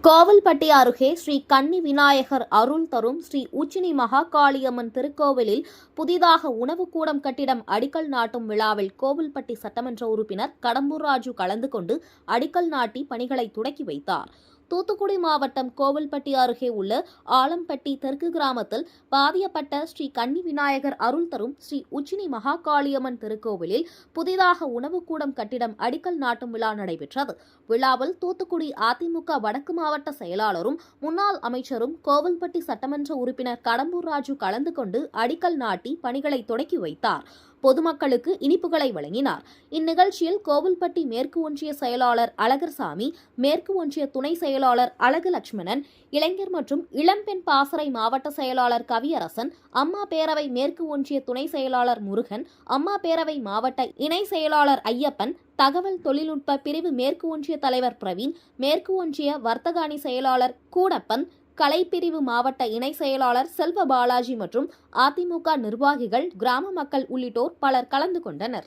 கோவில்பட்டி அருகே ஸ்ரீ கன்னி விநாயகர் அருள் தரும் ஸ்ரீ உச்சினி மகாகாளியம்மன் திருக்கோவிலில் புதிதாக உணவுக்கூடம் கட்டிடம் அடிக்கல் நாட்டும் விழாவில் கோவில்பட்டி சட்டமன்ற உறுப்பினர் கடம்பூர் ராஜு கலந்து கொண்டு அடிக்கல் நாட்டி பணிகளை தொடக்கி வைத்தார். தூத்துக்குடி மாவட்டம் கோவில்பட்டி அருகே உள்ள ஆலம்பட்டி தெற்கு கிராமத்தில் பாதியப்பட்ட ஸ்ரீ கன்னி விநாயகர் அருள் தரும் ஸ்ரீ உச்சினி மகாகாளியம்மன் திருக்கோவிலில் புதிதாக உணவுக்கூடம் கட்டிடம் அடிக்கல் நாட்டும் விழா நடைபெற்றது. விழாவில் தூத்துக்குடி அதிமுக வடக்கு மாவட்ட செயலாளரும் முன்னாள் அமைச்சரும் கோவில்பட்டி சட்டமன்ற உறுப்பினர் கடம்பூர் ராஜு கலந்து கொண்டு அடிக்கல் நாட்டி பணிகளை தொடக்கி வைத்தார். பொதுமக்களுக்கு இனிப்புகளை வழங்கினார். இந்நிகழ்ச்சியில் கோவில்பட்டி மேற்கு ஒன்றிய செயலாளர் அழகர்சாமி, மேற்கு ஒன்றிய துணை செயலாளர் அழகு லட்சுமணன், இளைஞர் மற்றும் இளம்பெண் பாசறை மாவட்ட செயலாளர் கவியரசன், அம்மா பேரவை மேற்கு ஒன்றிய துணை செயலாளர் முருகன், அம்மா பேரவை மாவட்ட இணை செயலாளர் ஐயப்பன், தகவல் தொழில்நுட்ப பிரிவு மேற்கு ஒன்றிய தலைவர் பிரவீன், மேற்கு ஒன்றிய வர்த்தக அணி செயலாளர் கூடப்பன், கலைப்பிரிவு மாவட்ட இணை செயலாளர் செல்வ பாலாஜி மற்றும் அதிமுக நிர்வாகிகள், கிராம மக்கள் உள்ளிட்டோர் பலர் கலந்து கொண்டனர்.